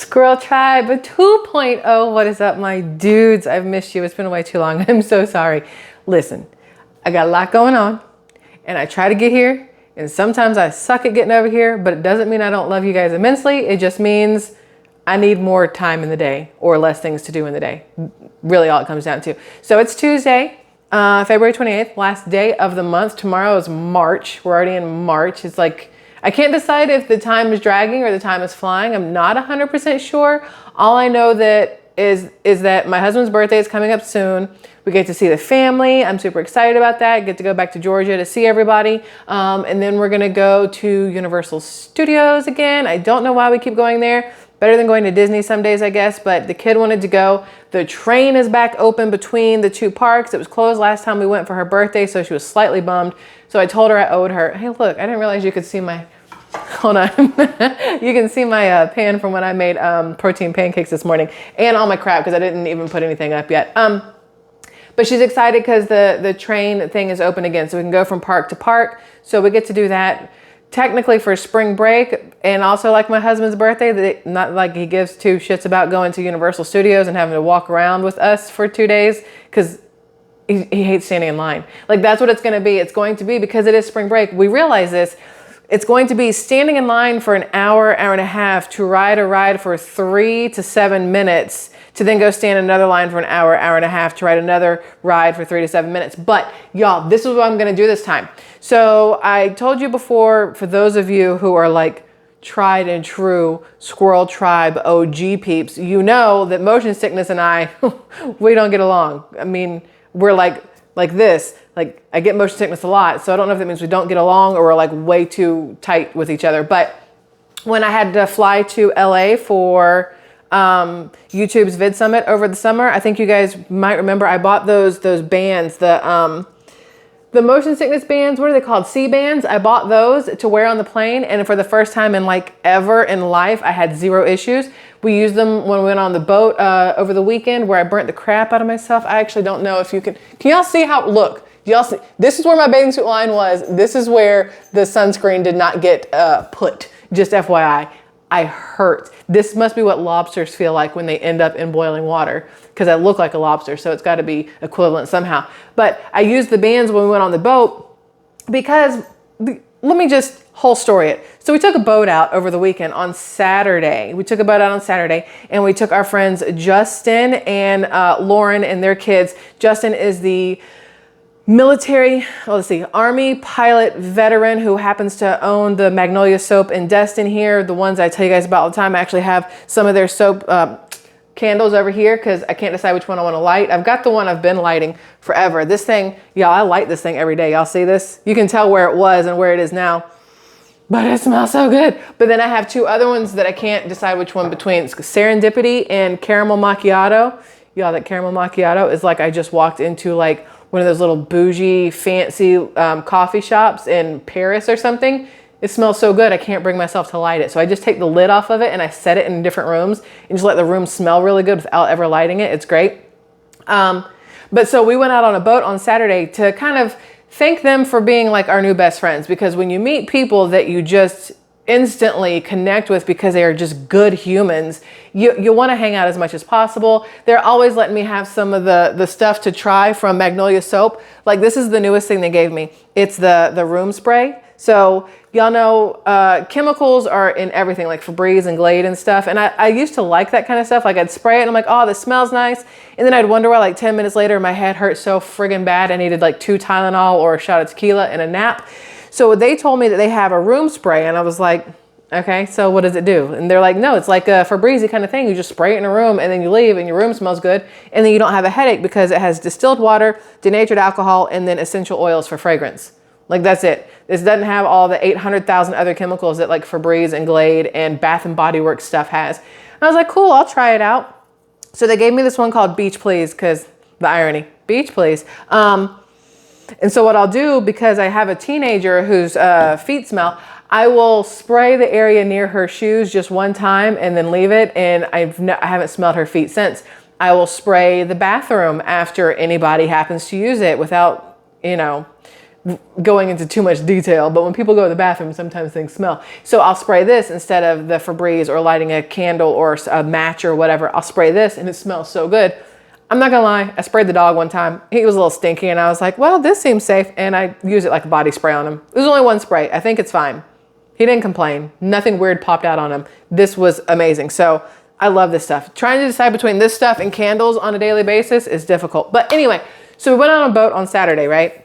Squirrel Tribe 2.0. What is up, my dudes? I've missed you. It's been way too long. I'm so sorry. Listen, I got a lot going on and I try to get here, and sometimes I suck at getting over here, but it doesn't mean I don't love you guys immensely. It just means I need more time in the day or less things to do in the day. Really all it comes down to. So it's Tuesday, February 28th, last day of the month. Tomorrow is March. We're already in March. It's like, I can't decide if the time is dragging or the time is flying. I'm not 100% sure. All I know that is that my husband's birthday is coming up soon. We get to see the family. I'm super excited about that. Get to go back to Georgia to see everybody. And then we're gonna go to Universal Studios again. I don't know why we keep going there. Better than going to Disney some days, I guess, but the kid wanted to go. The train is back open between the two parks. It was closed last time we went for her birthday, so she was slightly bummed. So I told her I owed her. Hey, look, I didn't realize you could see my, hold on. You can see my pan from when I made protein pancakes this morning, and all my crap because I didn't even put anything up yet. But she's excited because the train thing is open again, so we can go from park to park. So we get to do that technically for spring break, and also like my husband's birthday, not like he gives two shits about going to Universal Studios and having to walk around with us for 2 days because he hates standing in line. Like, that's what it's going to be. It's going to be, because it is spring break, we realize this, it's going to be standing in line for an hour, hour and a half to ride a ride for 3 to 7 minutes, to then go stand in another line for an hour, hour and a half to ride another ride for 3 to 7 minutes. But y'all, this is what I'm gonna do this time. So I told you before, for those of you who are like tried and true Squirrel Tribe OG peeps, you know that motion sickness and I, we don't get along. I mean, we're like this. Like, I get motion sickness a lot, so I don't know if that means we don't get along or we're like way too tight with each other. But when I had to fly to LA for YouTube's Vid Summit over the summer, I think you guys might remember I bought those bands, the motion sickness bands. What are they called? C-bands. I bought those to wear on the plane, and for the first time in like ever in life, I had 0 issues. We used them when we went on the boat over the weekend, where I burnt the crap out of myself. I actually don't know if you can y'all see how, look, y'all see, this is where my bathing suit line was. This is where the sunscreen did not get put, just FYI. I hurt. This must be what lobsters feel like when they end up in boiling water, because I look like a lobster, so it's got to be equivalent somehow. But I used the bands when we went on the boat because, let me just whole story it. So we took a boat out over the weekend on Saturday. We took a boat out on Saturday, and we took our friends Justin and Lauren and their kids. Justin is the military, Army pilot veteran who happens to own the Magnolia Soap Destin here. The ones I tell you guys about all the time. I actually have some of their soap candles over here because I can't decide which one I want to light. I've got the one I've been lighting forever. This thing, y'all, I light this thing every day. Y'all see this? You can tell where it was and where it is now, but it smells so good. But then I have 2 other ones that I can't decide which one between. It's Serendipity and Caramel Macchiato. Y'all, that Caramel Macchiato is like I just walked into like one of those little bougie, fancy coffee shops in Paris or something. It smells so good, I can't bring myself to light it. So I just take the lid off of it and I set it in different rooms and just let the room smell really good without ever lighting it. It's great. But so we went out on a boat on Saturday to kind of thank them for being like our new best friends, because when you meet people that you just instantly connect with because they are just good humans, you want to hang out as much as possible. They're always letting me have some of the stuff to try from Magnolia Soap. Like, this is the newest thing they gave me. It's the room spray. So y'all know chemicals are in everything, like Febreze and Glade and stuff. And I used to like that kind of stuff. Like, I'd spray it and I'm like, oh, this smells nice. And then I'd wonder why like 10 minutes later, my head hurt so friggin' bad. I needed like 2 Tylenol or a shot of tequila and a nap. So they told me that they have a room spray, and I was like, okay, so what does it do? And they're like, no, it's like a Febreze kind of thing. You just spray it in a room and then you leave and your room smells good. And then you don't have a headache because it has distilled water, denatured alcohol, and then essential oils for fragrance. Like, that's it. This doesn't have all the 800,000 other chemicals that like Febreze and Glade and Bath and Body Works stuff has. And I was like, cool, I'll try it out. So they gave me this one called Beach Please, because the irony, Beach Please. And so what I'll do, because I have a teenager whose feet smell, I will spray the area near her shoes just one time and then leave it. And I haven't smelled her feet since. I will spray the bathroom after anybody happens to use it without, going into too much detail, but when people go to the bathroom, sometimes things smell. So I'll spray this instead of the Febreze or lighting a candle or a match or whatever. I'll spray this and it smells so good. I'm not gonna lie, I sprayed the dog one time. He was a little stinky and I was like, well, this seems safe. And I used it like a body spray on him. It was only one spray. I think it's fine. He didn't complain. Nothing weird popped out on him. This was amazing. So I love this stuff. Trying to decide between this stuff and candles on a daily basis is difficult. But anyway, so we went on a boat on Saturday, right?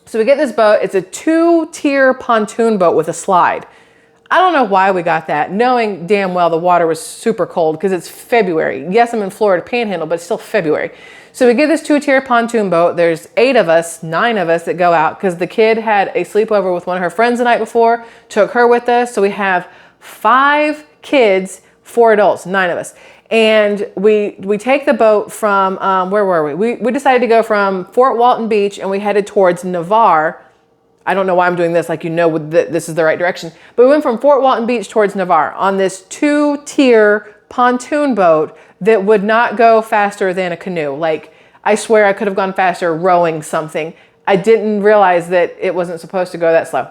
So we get this boat. It's a 2-tier pontoon boat with a slide. I don't know why we got that, knowing damn well the water was super cold because it's February. Yes, I'm in Florida Panhandle, but it's still February. So we get this 2-tier pontoon boat. There's 9 of us that go out because the kid had a sleepover with one of her friends the night before, took her with us. So we have 5 kids, 4 adults, 9 of us. And we take the boat from, where were we? We decided to go from Fort Walton Beach and we headed towards Navarre. I don't know why I'm doing this, like, this is the right direction. But we went from Fort Walton Beach towards Navarre on this 2-tier pontoon boat that would not go faster than a canoe. Like, I swear I could have gone faster rowing something. I didn't realize that it wasn't supposed to go that slow.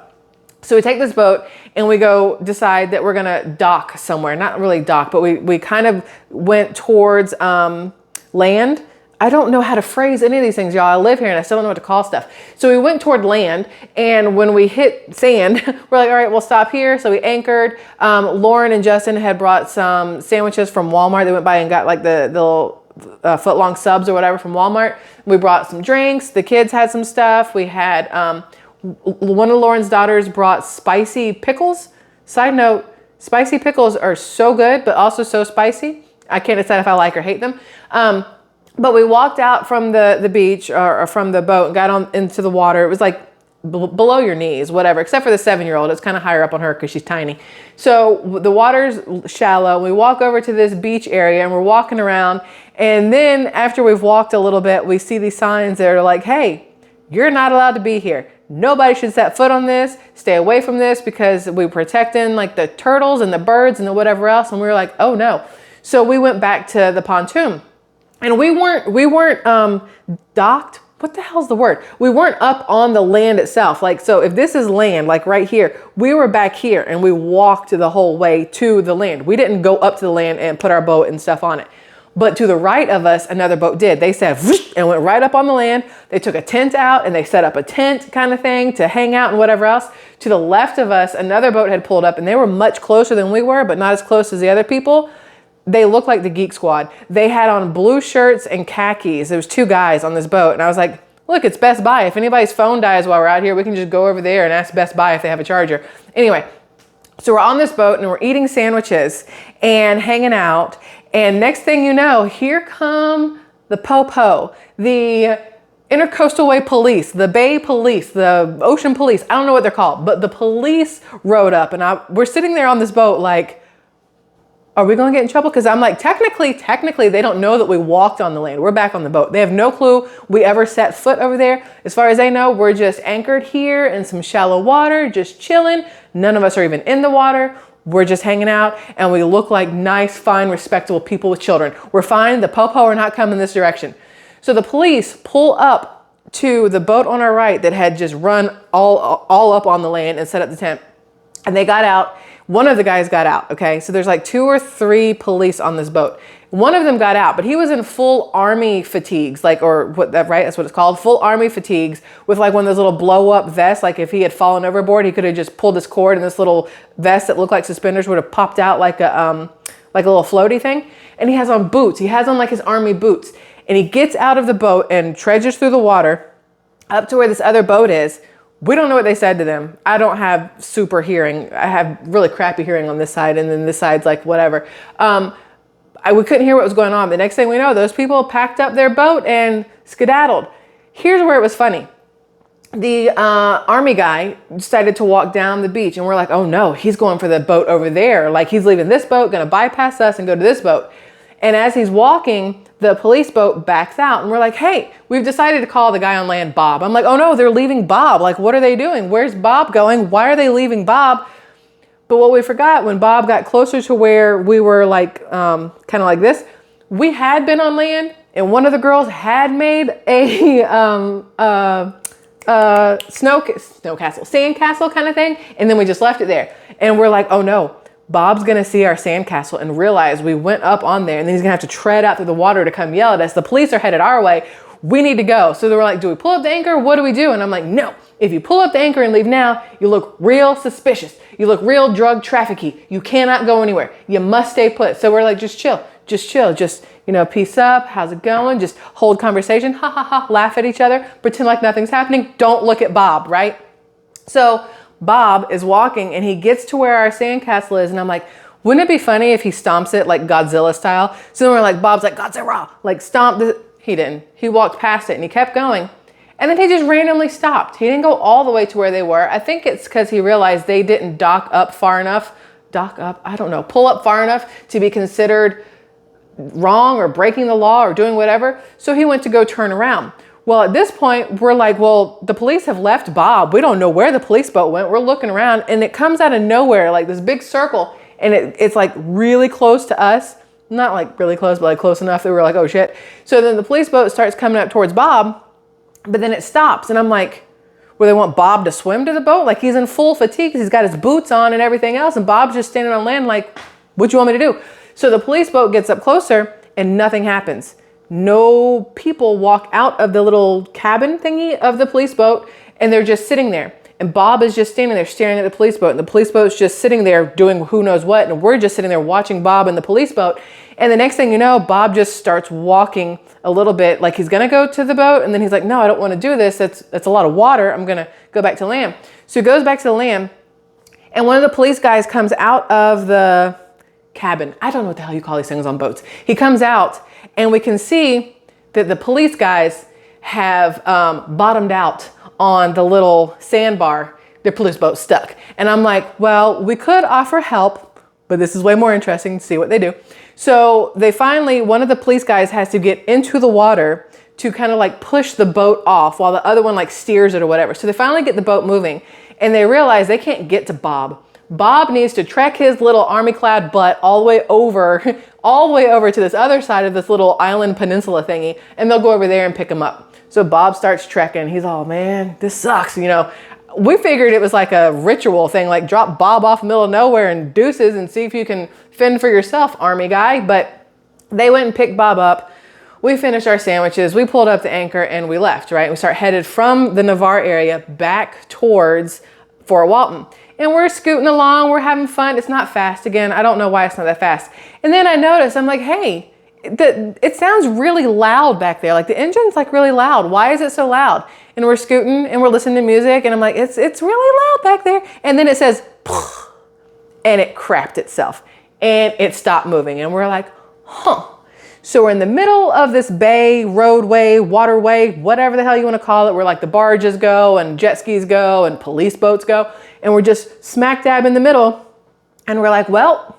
So we take this boat and we go decide that we're gonna dock somewhere. Not really dock, but we kind of went towards land. I don't know how to phrase any of these things, y'all. I live here and I still don't know what to call stuff. So we went toward land, and when we hit sand, we're like, all right, we'll stop here. So we anchored. Lauren and Justin had brought some sandwiches from Walmart. They went by and got like the little foot-long subs or whatever from Walmart. We brought some drinks. The kids had some stuff. We had, one of Lauren's daughters brought spicy pickles. Side note, spicy pickles are so good, but also so spicy. I can't decide if I like or hate them. But we walked out from the beach or from the boat and got on into the water. It was like below your knees, whatever, except for the 7-year-old. It's kind of higher up on her because she's tiny. So the water's shallow. We walk over to this beach area and we're walking around. And then after we've walked a little bit, we see these signs that are like, hey, you're not allowed to be here. Nobody should set foot on this. Stay away from this because we're protecting like the turtles and the birds and the whatever else. And we were like, oh no. So we went back to the pontoon. And we weren't docked. What the hell's the word? We weren't up on the land itself. Like, so if this is land, like right here, we were back here and we walked the whole way to the land. We didn't go up to the land and put our boat and stuff on it. But to the right of us, another boat did. They said, and went right up on the land. They took a tent out and they set up a tent kind of thing to hang out and whatever else. To the left of us, another boat had pulled up and they were much closer than we were, but not as close as the other people. They looked like the Geek Squad. They had on blue shirts and khakis. There was 2 guys on this boat. And I was like, look, it's Best Buy. If anybody's phone dies while we're out here, we can just go over there and ask Best Buy if they have a charger. Anyway, so we're on this boat and we're eating sandwiches and hanging out. And next thing you know, here come the po-po, the Intercoastal Way Police, the Bay Police, the Ocean Police. I don't know what they're called, but the police rode up and we're sitting there on this boat like, are we going to get in trouble? Because I'm like, technically, they don't know that we walked on the land. We're back on the boat. They have no clue we ever set foot over there. As far as they know, we're just anchored here in some shallow water, just chilling. None of us are even in the water. We're just hanging out and we look like nice, fine, respectable people with children. We're fine. The po-po are not coming this direction. So the police pull up to the boat on our right that had just run all up on the land and set up the tent. And they got out. One of the guys got out, okay? So there's like 2 or 3 police on this boat. One of them got out, but he was in full army fatigues, like, or what that, right? That's what it's called. Full army fatigues with like one of those little blow up vests. Like if he had fallen overboard, he could have just pulled this cord and this little vest that looked like suspenders would have popped out like a little floaty thing. And he has on boots. He has on like his army boots. And he gets out of the boat and trudges through the water up to where this other boat is. We don't know what they said to them. I don't have super hearing. I have really crappy hearing on this side, and then this side's like whatever. We couldn't hear what was going on. The next thing we know, those people packed up their boat and skedaddled. Here's where it was funny. The army guy decided to walk down the beach, and we're like, oh no, he's going for the boat over there. Like he's leaving this boat, gonna bypass us and go to this boat. And as he's walking, the police boat backs out and we're like, hey, we've decided to call the guy on land Bob. I'm like, oh no, they're leaving Bob. Like, what are they doing? Where's Bob going? Why are they leaving Bob? But what we forgot, when Bob got closer to where we were like, kind of like this, we had been on land and one of the girls had made a sand castle kind of thing. And then we just left it there. And we're like, oh no, Bob's gonna see our sand castle and realize we went up on there, and then he's gonna have to tread out through the water to come yell at us. The police are headed our way. We need to go. So they were like, do we pull up the anchor? What do we do? And I'm like, no, if you pull up the anchor and leave now, you look real suspicious. You look real drug trafficking. You cannot go anywhere. You must stay put. So we're like, just chill, just, you know, peace up. How's it going? Just hold conversation. Ha ha ha. Laugh at each other. Pretend like nothing's happening. Don't look at Bob, right? So Bob is walking and he gets to where our sandcastle is. And I'm like, wouldn't it be funny if he stomps it like Godzilla style? So then we're like, Bob's like, Godzilla, like stomp this. He didn't. He walked past it and he kept going. And then he just randomly stopped. He didn't go all the way to where they were. I think it's because he realized they didn't dock up far enough. Dock up, I don't know. Pull up far enough to be considered wrong or breaking the law or doing whatever. So he went to go turn around. Well, at this point, we're like, well, the police have left Bob. We don't know where the police boat went. We're looking around and it comes out of nowhere, like this big circle. And it's like really close to us. Not like really close, but like close enough that we were like, oh shit. So then the police boat starts coming up towards Bob, but then it stops. And I'm like, well, they want Bob to swim to the boat? Like he's in full fatigue because he's got his boots on and everything else. And Bob's just standing on land like, what do you want me to do? So the police boat gets up closer and nothing happens. No people walk out of the little cabin thingy of the police boat and they're just sitting there. And Bob is just standing there staring at the police boat. And the police boat's just sitting there doing who knows what. And we're just sitting there watching Bob in the police boat. And the next thing you know, Bob just starts walking a little bit like he's going to go to the boat. And then he's like, no, I don't want to do this. That's a lot of water. I'm going to go back to land. So he goes back to the land. And one of the police guys comes out of the cabin. I don't know what the hell you call these things on boats. He comes out and we can see that the police guys have bottomed out on the little sandbar. Their police boat's stuck. And I'm like, well, we could offer help, but this is way more interesting to see what they do. So they finally, one of the police guys has to get into the water to kind of like push the boat off while the other one like steers it or whatever. So they finally get the boat moving and they realize they can't get to Bob. Bob needs to trek his little army-clad butt all the way over to this other side of this little island peninsula thingy, and they'll go over there and pick him up. So Bob starts trekking. He's all, man, this sucks. You know, we figured it was like a ritual thing, like drop Bob off in the middle of nowhere and deuces and see if you can fend for yourself, army guy. But they went and picked Bob up. We finished our sandwiches. We pulled up the anchor and we left, right? We start headed from the Navarre area back towards Fort Walton. And we're scooting along. We're having fun. It's not fast. Again, I don't know why it's not that fast. And then I noticed, I'm like, hey, it sounds really loud back there. Like the engine's like really loud. Why is it so loud? And we're scooting and we're listening to music and I'm like, it's really loud back there. And then it says, and it crapped itself and it stopped moving. And we're like, huh. So we're in the middle of this bay, roadway, waterway, whatever the hell you want to call it, where like the barges go and jet skis go and police boats go. And we're just smack dab in the middle. And we're like, well,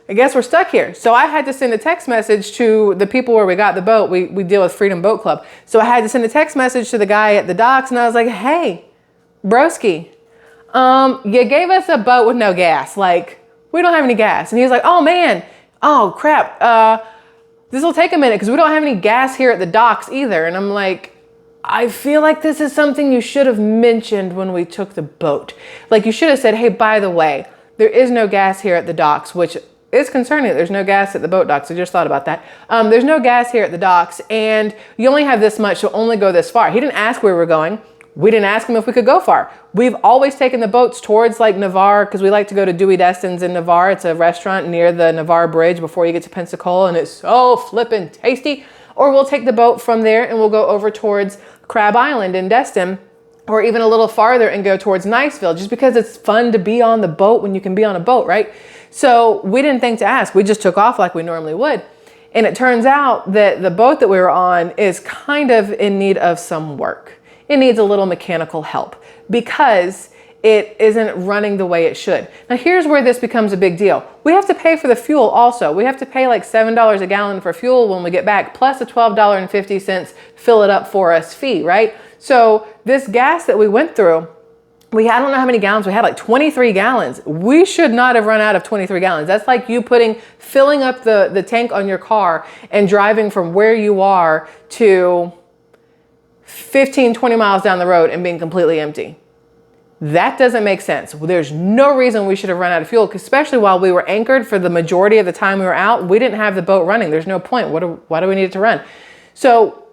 I guess we're stuck here. So I had to send a text message to the people where we got the boat. We deal with Freedom Boat Club. So I had to send a text message to the guy at the docks and I was like, hey, broski, you gave us a boat with no gas. Like, we don't have any gas. And he was like, oh man, oh crap. This will take a minute because we don't have any gas here at the docks either. And I'm like, I feel like this is something you should have mentioned when we took the boat. Like you should have said, hey, by the way, there is no gas here at the docks, which is concerning. There's no gas at the boat docks. I just thought about that. There's no gas here at the docks and you only have this much, so only go this far. He didn't ask where we were going. We didn't ask him if we could go far. We've always taken the boats towards like Navarre because we like to go to Dewey Destin's in Navarre. It's a restaurant near the Navarre Bridge before you get to Pensacola and it's so flippin' tasty. Or we'll take the boat from there and we'll go over towards Crab Island in Destin or even a little farther and go towards Niceville just because it's fun to be on the boat when you can be on a boat, right? So we didn't think to ask. We just took off like we normally would. And it turns out that the boat that we were on is kind of in need of some work. It needs a little mechanical help because it isn't running the way it should. Now here's where this becomes a big deal. We have to pay for the fuel also. We have to pay like $7 a gallon for fuel when we get back, plus a $12.50 fill it up for us fee, right? So this gas that we went through, I don't know how many gallons we had, like 23 gallons. We should not have run out of 23 gallons. That's like you filling up the tank on your car and driving from where you are to 15, 20 miles down the road and being completely empty. That doesn't make sense. There's no reason we should have run out of fuel, especially while we were anchored for the majority of the time we were out. We didn't have the boat running. There's no point. Why do we need it to run? So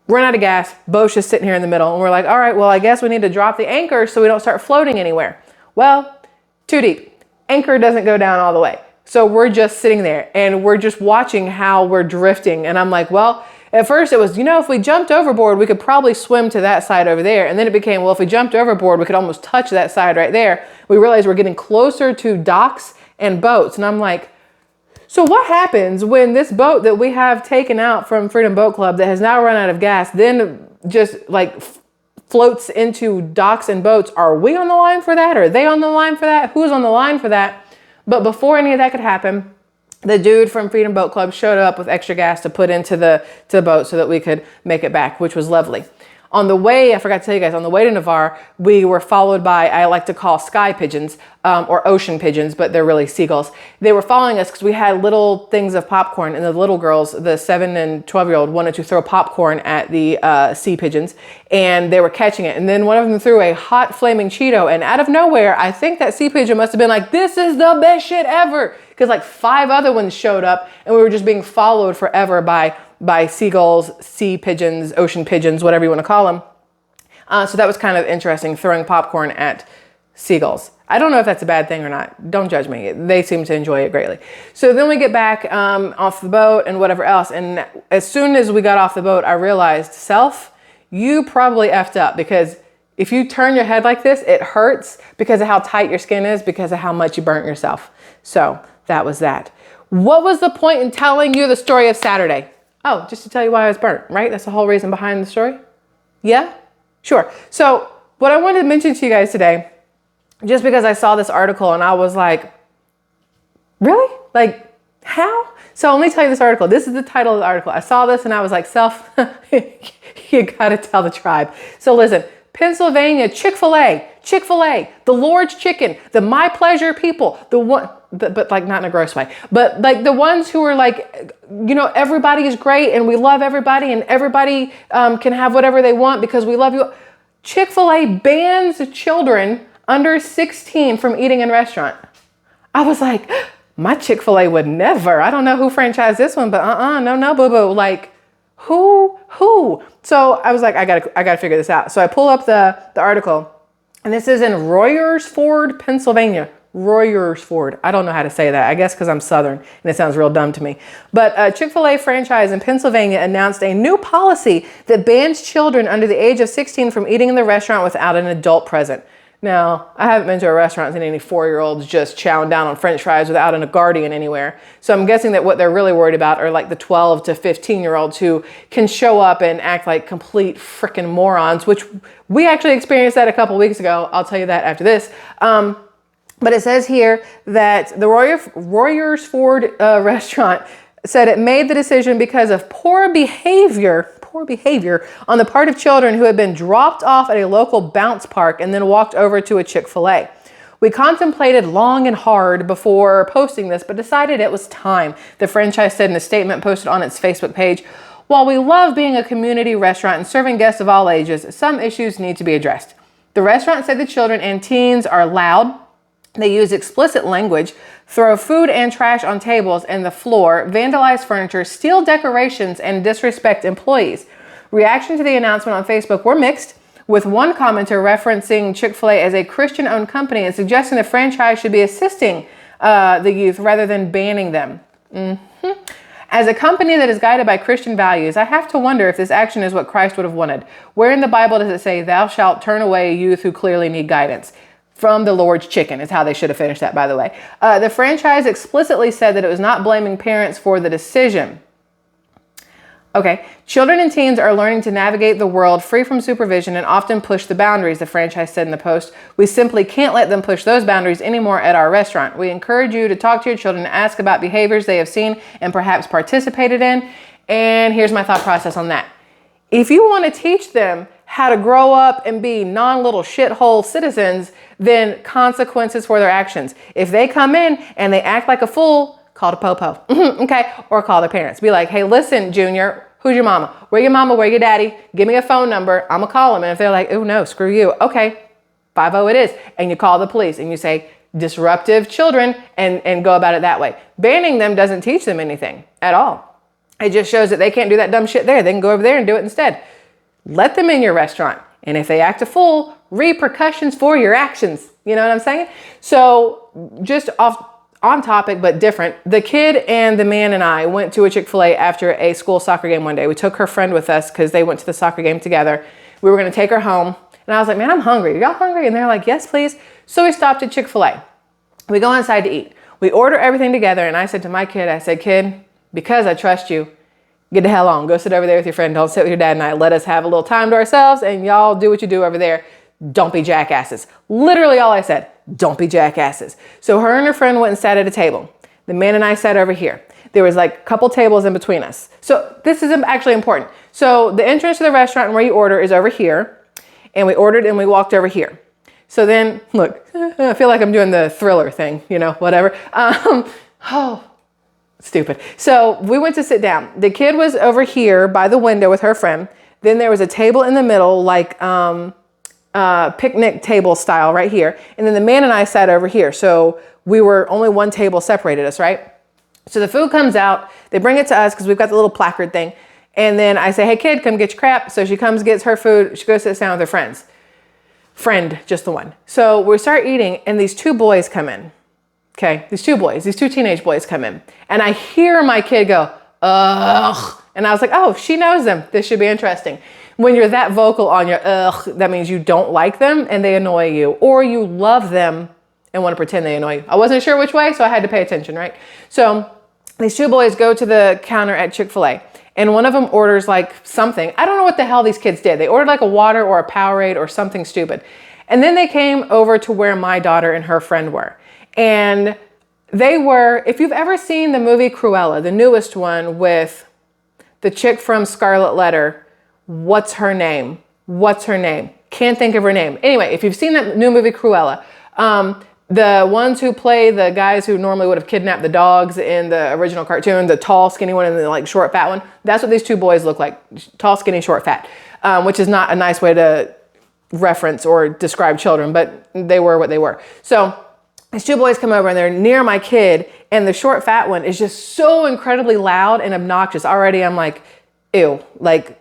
run out of gas, boat's just sitting here in the middle. And we're like, all right, well, I guess we need to drop the anchor so we don't start floating anywhere. Well, too deep. Anchor doesn't go down all the way. So we're just sitting there and we're just watching how we're drifting. And I'm like, well, at first it was, if we jumped overboard, we could probably swim to that side over there. And then it became, well, if we jumped overboard, we could almost touch that side right there. We realized we're getting closer to docks and boats. And I'm like, so what happens when this boat that we have taken out from Freedom Boat Club that has now run out of gas, then just like floats into docks and boats? Are we on the line for that? Are they on the line for that? Who's on the line for that? But before any of that could happen, the dude from Freedom Boat Club showed up with extra gas to put into the boat so that we could make it back, which was lovely. On the way, I forgot to tell you guys, on the way to Navarre, we were followed by, I like to call sky pigeons or ocean pigeons, but they're really seagulls. They were following us because we had little things of popcorn, and the little girls, the 7 and 12-year-old, wanted to throw popcorn at the sea pigeons, and they were catching it. And then one of them threw a hot flaming Cheeto, and out of nowhere, I think that sea pigeon must have been like, this is the best shit ever, because like 5 other ones showed up, and we were just being followed forever by seagulls, sea pigeons, ocean pigeons, whatever you want to call them. So that was kind of interesting, throwing popcorn at seagulls. I don't know if that's a bad thing or not. Don't judge me. They seem to enjoy it greatly. So then we get back off the boat and whatever else. And as soon as we got off the boat, I realized, self, you probably effed up, because if you turn your head like this, it hurts because of how tight your skin is, because of how much you burnt yourself. So that was that. What was the point in telling you the story of Saturday? Oh, just to tell you why I was burnt, right? That's the whole reason behind the story? Yeah? Sure. So what I wanted to mention to you guys today, just because I saw this article and I was like, really? Like, how? So let me tell you this article. This is the title of the article. I saw this and I was like, self, you gotta tell the tribe. So listen, Pennsylvania, Chick-fil-A, the Lord's Chicken, the My Pleasure people, the one, but like not in a gross way, but like the ones who are like, everybody is great and we love everybody and everybody can have whatever they want because we love you. Chick-fil-A bans children under 16 from eating in restaurant. I was like, my Chick-fil-A would never. I don't know who franchised this one, but no, boo-boo. Like, who? So I was like, I gotta figure this out. So I pull up the article, and this is in Royersford, Pennsylvania. Royersford. I don't know how to say that. I guess because I'm Southern and it sounds real dumb to me. But a Chick-fil-A franchise in Pennsylvania announced a new policy that bans children under the age of 16 from eating in the restaurant without an adult present. Now, I haven't been to a restaurant and seen any 4-year-olds just chowing down on French fries without a guardian anywhere. So I'm guessing that what they're really worried about are like the 12 to 15-year-olds who can show up and act like complete freaking morons, which we actually experienced that a couple weeks ago. I'll tell you that after this. But it says here that the Royersford restaurant said it made the decision because of poor behavior on the part of children who had been dropped off at a local bounce park and then walked over to a Chick-fil-A. We contemplated long and hard before posting this, but decided it was time, the franchise said in a statement posted on its Facebook page. While we love being a community restaurant and serving guests of all ages, some issues need to be addressed. The restaurant said the children and teens are loud. They use explicit language, throw food and trash on tables and the floor, vandalize furniture, steal decorations, and disrespect employees. Reaction to the announcement on Facebook were mixed, with one commenter referencing Chick-fil-A as a Christian-owned company and suggesting the franchise should be assisting the youth rather than banning them. As a company that is guided by Christian values, I have to wonder if this action is what Christ would have wanted. Where in the Bible does it say, "Thou shalt turn away youth who clearly need guidance"? From the Lord's Chicken is how they should have finished that, by the way. The franchise explicitly said that it was not blaming parents for the decision. Okay, children and teens are learning to navigate the world free from supervision and often push the boundaries, the franchise said in the post. We simply can't let them push those boundaries anymore at our restaurant. We encourage you to talk to your children and ask about behaviors they have seen and perhaps participated in. And here's my thought process on that. If you want to teach them how to grow up and be non-little shithole citizens, then consequences for their actions. If they come in and they act like a fool, call the popo, okay? Or call their parents. Be like, hey, listen, Junior, Who's your mama? Where your mama? Where your daddy? Give me a phone number. I'm gonna call them. And if they're like, oh no, screw you. Okay, 5-0 it is. And you call the police and you say, disruptive children, and go about it that way. Banning them doesn't teach them anything at all. It just shows that they can't do that dumb shit there. They can go over there and do it instead. Let them in your restaurant. And if they act a fool, repercussions for your actions. You know what I'm saying? So just on topic, but different. The kid and the man and I went to a Chick-fil-A after a school soccer game one day. We took her friend with us because they went to the soccer game together. We were going to take her home. And I was like, man, I'm hungry. Are y'all hungry? And they're like, yes, please. So we stopped at Chick-fil-A. We go inside to eat. We order everything together. And I said to my kid, I said, kid, because I trust you, get the hell on. Go sit over there with your friend. Don't sit with your dad and I. Let us have a little time to ourselves and y'all do what you do over there. Don't be jackasses. Literally all I said, don't be jackasses. So her and her friend went and sat at a table. The man and I sat over here. There was like a couple tables in between us. So this is actually important. So the entrance to the restaurant and where you order is over here. And we ordered and we walked over here. So then, look, I feel like I'm doing the Thriller thing, you know, whatever. Oh, stupid. So we went to sit down. The kid was over here by the window with her friend. Then there was a table in the middle, like picnic table style right here. And then the man and I sat over here. So we were only one table separated us, right? So the food comes out. They bring it to us because we've got the little placard thing. And then I say, hey, kid, come get your crap. So she comes, gets her food. She goes sit down with her friends. Friend, just the one. So we start eating and these two boys come in. Okay, these two teenage boys come in. And I hear my kid go, ugh. And I was like, oh, she knows them. This should be interesting. When you're that vocal on your ugh, that means you don't like them and they annoy you. Or you love them and want to pretend they annoy you. I wasn't sure which way, so I had to pay attention, right? So these two boys go to the counter at Chick-fil-A. And one of them orders like something. I don't know what the hell these kids did. They ordered like a water or a Powerade or something stupid. And then they came over to where my daughter and her friend were. And they were, if you've ever seen the movie Cruella, the newest one with the chick from Scarlet Letter, what's her name? Can't think of her name. Anyway, if you've seen that new movie Cruella, the ones who play the guys who normally would have kidnapped the dogs in the original cartoon, the tall, skinny one and the like short, fat one, that's what these two boys look like. Tall, skinny, short, fat, which is not a nice way to reference or describe children, but they were what they were. So these two boys come over and they're near my kid and the short, fat one is just so incredibly loud and obnoxious. Already I'm like, ew, like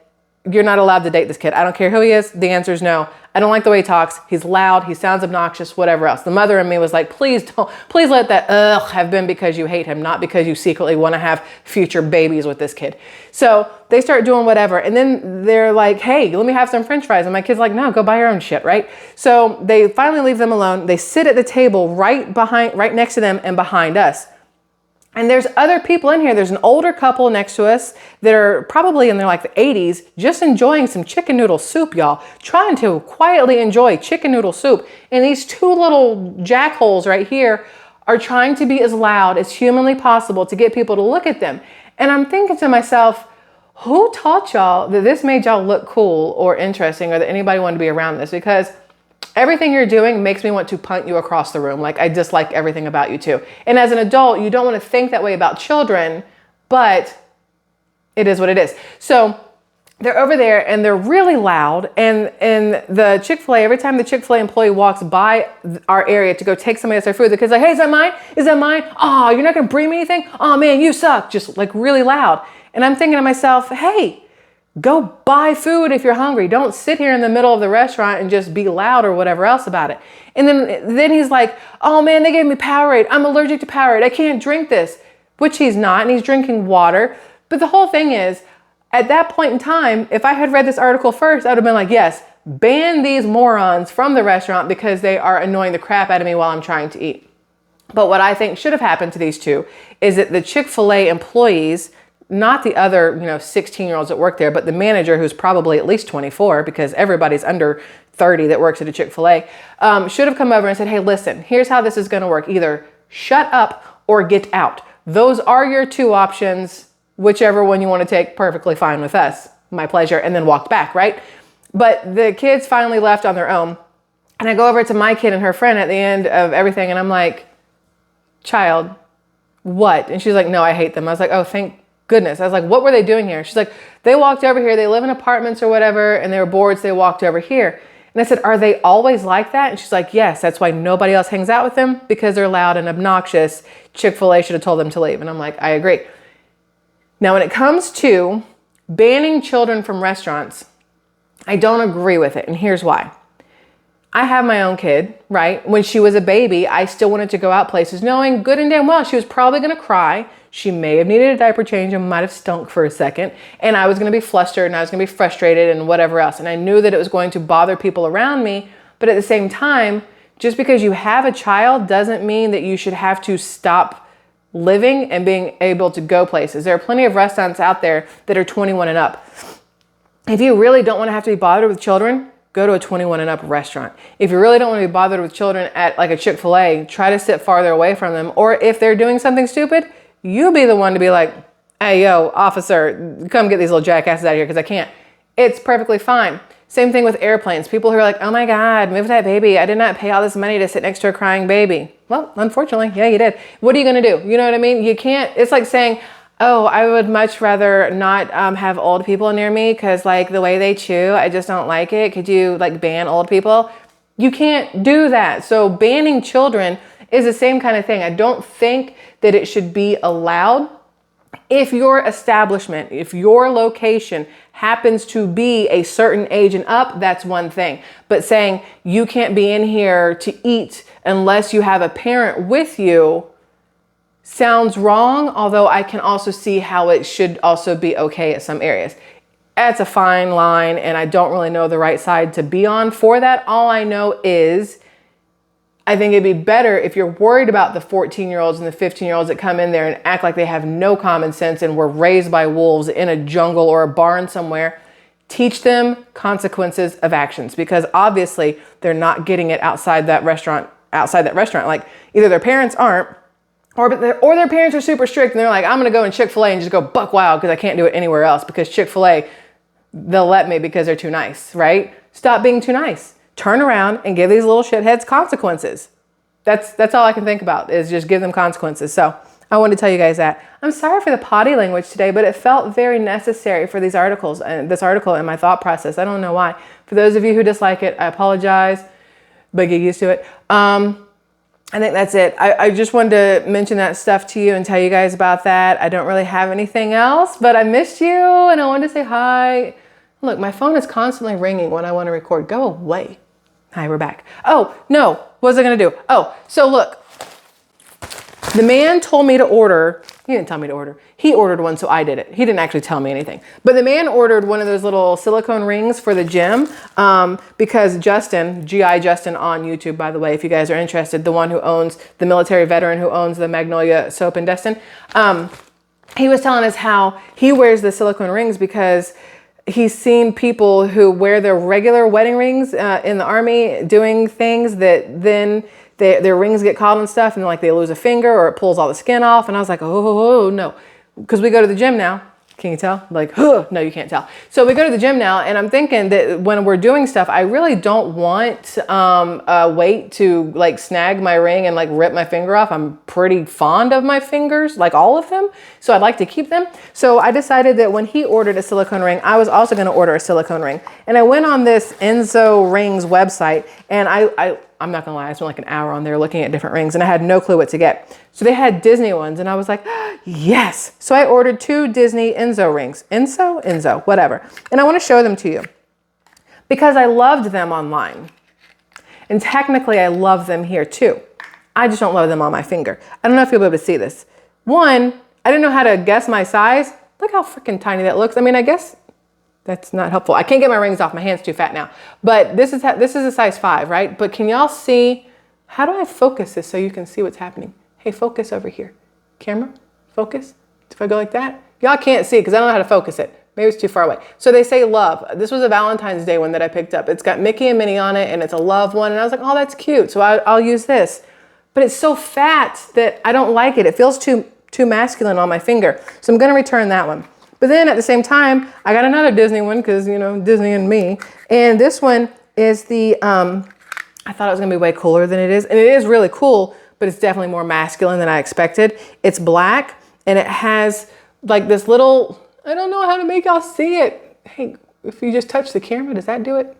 you're not allowed to date this kid. I don't care who he is. The answer is no. I don't like the way he talks. He's loud. He sounds obnoxious, whatever else. The mother in me was like, please let that ugh have been because you hate him, not because you secretly want to have future babies with this kid. So they start doing whatever. And then they're like, hey, let me have some French fries. And my kid's like, no, go buy your own shit, right? So they finally leave them alone. They sit at the table right next to them and behind us. And there's other people in here. There's an older couple next to us that are probably in their like the 80s, just enjoying some chicken noodle soup, y'all. Trying to quietly enjoy chicken noodle soup. And these two little jackholes right here are trying to be as loud as humanly possible to get people to look at them. And I'm thinking to myself, who taught y'all that this made y'all look cool or interesting or that anybody wanted to be around this? Because everything you're doing makes me want to punt you across the room. Like I dislike everything about you too. And as an adult, you don't want to think that way about children, but it is what it is. So they're over there and they're really loud. And the Chick-fil-A, every time the Chick-fil-A employee walks by our area to go take somebody else's food, the kid's like, hey, is that mine? Is that mine? Oh, you're not going to bring me anything? Oh man, you suck. Just like really loud. And I'm thinking to myself, hey, go buy food if you're hungry. Don't sit here in the middle of the restaurant and just be loud or whatever else about it. And then he's like, oh man, they gave me Powerade. I'm allergic to Powerade. I can't drink this, which he's not. And he's drinking water. But the whole thing is, at that point in time, if I had read this article first, I would have been like, yes, ban these morons from the restaurant because they are annoying the crap out of me while I'm trying to eat. But what I think should have happened to these two is that the Chick-fil-A employees, not the other, 16-year-olds that work there, but the manager who's probably at least 24 because everybody's under 30 that works at a Chick-fil-A, should have come over and said, hey, listen, here's how this is going to work. Either shut up or get out. Those are your two options. Whichever one you want to take, perfectly fine with us. My pleasure. And then walked back, right? But the kids finally left on their own. And I go over to my kid and her friend at the end of everything. And I'm like, child, what? And she's like, no, I hate them. I was like, oh, thank goodness. I was like, what were they doing here? She's like, they walked over here. They live in apartments or whatever, and they were bored, so they walked over here. And I said, are they always like that? And she's like, yes, that's why nobody else hangs out with them, because they're loud and obnoxious. Chick-fil-A should have told them to leave. And I'm like, I agree. Now, when it comes to banning children from restaurants, I don't agree with it. And here's why. I have my own kid, right? When she was a baby, I still wanted to go out places knowing good and damn well she was probably going to cry. She may have needed a diaper change and might have stunk for a second. And I was going to be flustered and I was going to be frustrated and whatever else. And I knew that it was going to bother people around me. But at the same time, just because you have a child doesn't mean that you should have to stop living and being able to go places. There are plenty of restaurants out there that are 21 and up. If you really don't want to have to be bothered with children, go to a 21 and up restaurant. If you really don't want to be bothered with children at like a Chick-fil-A, try to sit farther away from them. Or if they're doing something stupid, you be the one to be like, hey, yo, officer, come get these little jackasses out of here because I can't. It's perfectly fine. Same thing with airplanes. People who are like, oh my God, move that baby. I did not pay all this money to sit next to a crying baby. Well, unfortunately, yeah, you did. What are you going to do? You know what I mean? You can't, it's like saying, oh, I would much rather not have old people near me because like the way they chew, I just don't like it. Could you like ban old people? You can't do that. So banning children is the same kind of thing. I don't think that it should be allowed. If your establishment, if your location happens to be a certain age and up, that's one thing. But saying you can't be in here to eat unless you have a parent with you sounds wrong, although I can also see how it should also be okay at some areas. That's a fine line, and I don't really know the right side to be on for that. All I know is I think it'd be better if you're worried about the 14-year-olds and the 15-year-olds that come in there and act like they have no common sense and were raised by wolves in a jungle or a barn somewhere. Teach them consequences of actions, because obviously they're not getting it outside that restaurant. Like either their parents aren't, or their parents are super strict and they're like, I'm going to go in Chick-fil-A and just go buck wild because I can't do it anywhere else because Chick-fil-A, they'll let me because they're too nice, right? Stop being too nice. Turn around and give these little shitheads consequences. That's all I can think about is just give them consequences. So I wanted to tell you guys that. I'm sorry for the potty language today, but it felt very necessary for these articles and this article and my thought process. I don't know why. For those of you who dislike it, I apologize, but get used to it. I think that's it. I just wanted to mention that stuff to you and tell you guys about that. I don't really have anything else, but I missed you and I wanted to say hi. Look, my phone is constantly ringing when I want to record. Go away. Hi, we're back. Oh, no. What was I going to do? Oh, so look. The man told me to order. He didn't tell me to order. He ordered one, so I did it. He didn't actually tell me anything. But the man ordered one of those little silicone rings for the gym because Justin, GI Justin on YouTube, by the way, if you guys are interested, the one who owns, the military veteran who owns the Magnolia Soap Destin, he was telling us how he wears the silicone rings because he's seen people who wear their regular wedding rings in the army doing things that then their rings get caught and stuff and like they lose a finger or it pulls all the skin off. And I was like, oh no, because we go to the gym now. Can you tell? Like, no, you can't tell. So we go to the gym now and I'm thinking that when we're doing stuff, I really don't want a weight to like snag my ring and like rip my finger off. I'm pretty fond of my fingers, like all of them. So I'd like to keep them. So I decided that when he ordered a silicone ring, I was also going to order a silicone ring. And I went on this Enzo Rings website and I'm not gonna lie, I spent like an hour on there looking at different rings and I had no clue what to get. So they had Disney ones and I was like, yes. So I ordered 2 Disney Enzo rings. Enzo, whatever. And I wanna show them to you because I loved them online. And technically I love them here too. I just don't love them on my finger. I don't know if you'll be able to see this. One, I didn't know how to guess my size. Look how freaking tiny that looks. I mean, I guess that's not helpful. I can't get my rings off. My hand's too fat now. But this is a size 5, right? But can y'all see, how do I focus this so you can see what's happening? Hey, focus over here. Camera, focus. If I go like that, y'all can't see because I don't know how to focus it. Maybe it's too far away. So they say love. This was a Valentine's Day one that I picked up. It's got Mickey and Minnie on it and it's a love one. And I was like, oh, that's cute. So I'll use this. But it's so fat that I don't like it. It feels too masculine on my finger. So I'm going to return that one. But then at the same time, I got another Disney one because, you know, Disney and me. And this one is the, I thought it was going to be way cooler than it is. And it is really cool, but it's definitely more masculine than I expected. It's black and it has like this little, I don't know how to make y'all see it. Hey, if you just touch the camera, does that do it?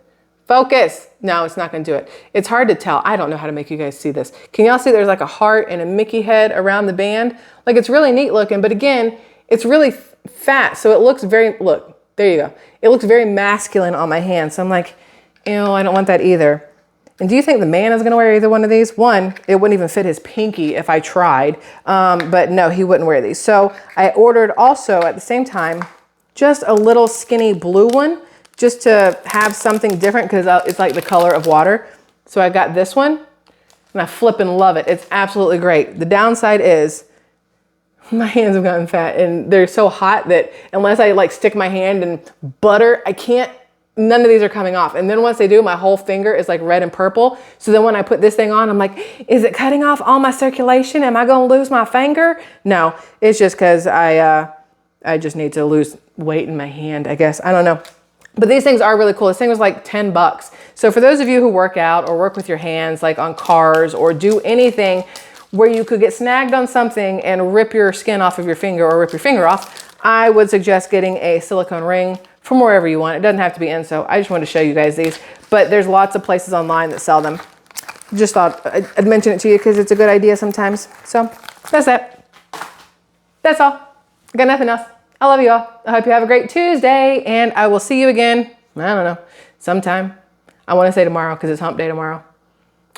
Focus. No, it's not gonna do it. It's hard to tell. I don't know how to make you guys see this. Can y'all see there's like a heart and a Mickey head around the band? Like it's really neat looking, but again, it's really fat. So it looks very, look, there you go. It looks very masculine on my hand. So I'm like, ew, I don't want that either. And do you think the man is gonna wear either one of these? One, it wouldn't even fit his pinky if I tried, but no, he wouldn't wear these. So I ordered also at the same time, just a little skinny blue one, just to have something different because it's like the color of water. So I got this one and I flip and love it. It's absolutely great. The downside is my hands have gotten fat and they're so hot that unless I like stick my hand in butter, I can't, none of these are coming off. And then once they do, my whole finger is like red and purple. So then when I put this thing on, I'm like, is it cutting off all my circulation? Am I gonna lose my finger? No, it's just cause I just need to lose weight in my hand, I guess. I don't know. But these things are really cool. This thing was like 10 bucks. So for those of you who work out or work with your hands, like on cars or do anything where you could get snagged on something and rip your skin off of your finger or rip your finger off, I would suggest getting a silicone ring from wherever you want. It doesn't have to be Enso. I just wanted to show you guys these, but there's lots of places online that sell them. Just thought I'd mention it to you because it's a good idea sometimes. So that's it. That's all. I got nothing else. I love you all. I hope you have a great Tuesday and I will see you again. I don't know, sometime. I want to say tomorrow because it's hump day tomorrow.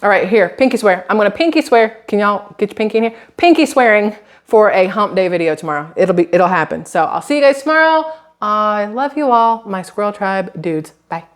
All right, here, pinky swear. I'm going to pinky swear. Can y'all get your pinky in here? Pinky swearing for a hump day video tomorrow. It'll happen. So I'll see you guys tomorrow. I love you all, my Squirrel Tribe dudes. Bye.